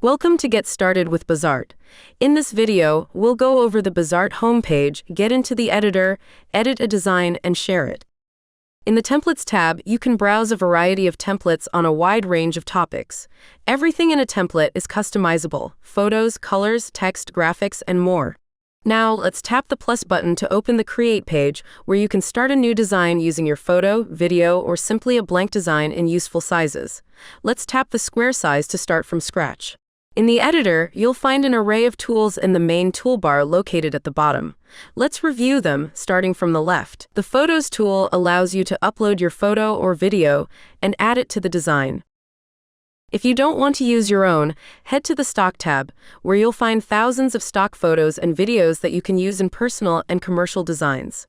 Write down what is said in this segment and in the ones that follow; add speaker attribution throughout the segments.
Speaker 1: Welcome to Get Started with Bazaart. In this video, we'll go over the Bazaart homepage, get into the editor, edit a design, and share it. In the Templates tab, you can browse a variety of templates on a wide range of topics. Everything in a template is customizable: photos, colors, text, graphics, and more. Now, let's tap the plus button to open the Create page, where you can start a new design using your photo, video, or simply a blank design in useful sizes. Let's tap the square size to start from scratch. In the editor, you'll find an array of tools in the main toolbar located at the bottom. Let's review them, starting from the left. The Photos tool allows you to upload your photo or video and add it to the design. If you don't want to use your own, head to the Stock tab, where you'll find thousands of stock photos and videos that you can use in personal and commercial designs.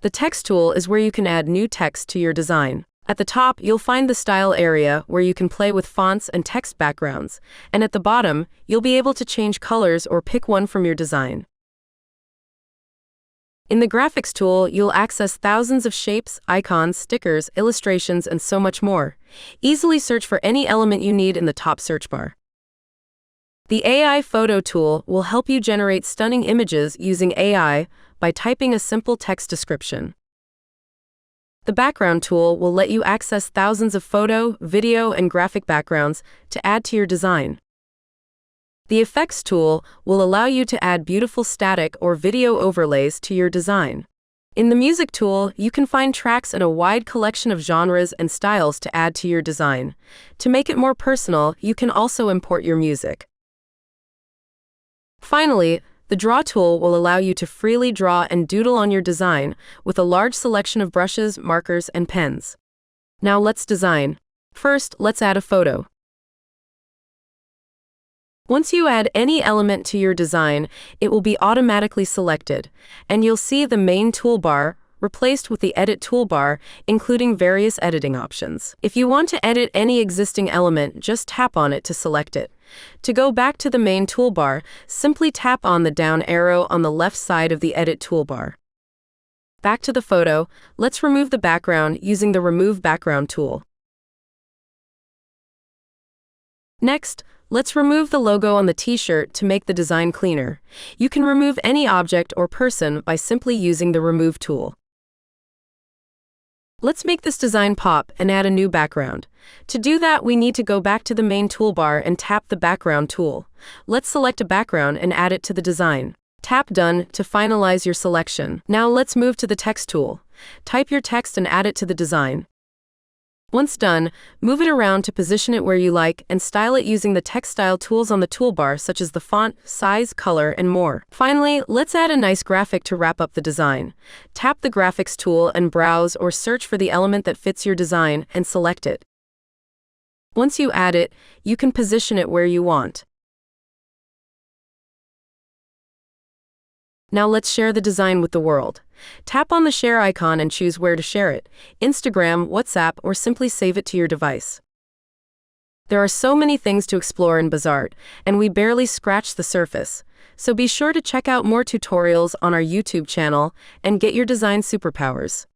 Speaker 1: The Text tool is where you can add new text to your design. At the top, you'll find the Style area, where you can play with fonts and text backgrounds, and at the bottom, you'll be able to change colors or pick one from your design. In the Graphics tool, you'll access thousands of shapes, icons, stickers, illustrations, and so much more. Easily search for any element you need in the top search bar. The AI Photo tool will help you generate stunning images using AI by typing a simple text description. The Background tool will let you access thousands of photo, video, and graphic backgrounds to add to your design. The Effects tool will allow you to add beautiful static or video overlays to your design. In the Music tool, you can find tracks in a wide collection of genres and styles to add to your design. To make it more personal, you can also import your music. Finally, the Draw tool will allow you to freely draw and doodle on your design with a large selection of brushes, markers, and pens. Now let's design. First, let's add a photo. Once you add any element to your design, it will be automatically selected, and you'll see the main toolbar replaced with the Edit toolbar, including various editing options. If you want to edit any existing element, just tap on it to select it. To go back to the main toolbar, simply tap on the down arrow on the left side of the Edit toolbar. Back to the photo, let's remove the background using the Remove Background tool. Next, let's remove the logo on the t-shirt to make the design cleaner. You can remove any object or person by simply using the Remove tool. Let's make this design pop and add a new background. To do that, we need to go back to the main toolbar and tap the Background tool. Let's select a background and add it to the design. Tap Done to finalize your selection. Now let's move to the Text tool. Type your text and add it to the design. Once done, move it around to position it where you like and style it using the text style tools on the toolbar, such as the font, size, color, and more. Finally, let's add a nice graphic to wrap up the design. Tap the Graphics tool and browse or search for the element that fits your design and select it. Once you add it, you can position it where you want. Now let's share the design with the world. Tap on the share icon and choose where to share it: Instagram, WhatsApp, or simply save it to your device. There are so many things to explore in Bazaart, and we barely scratched the surface. So be sure to check out more tutorials on our YouTube channel and get your design superpowers.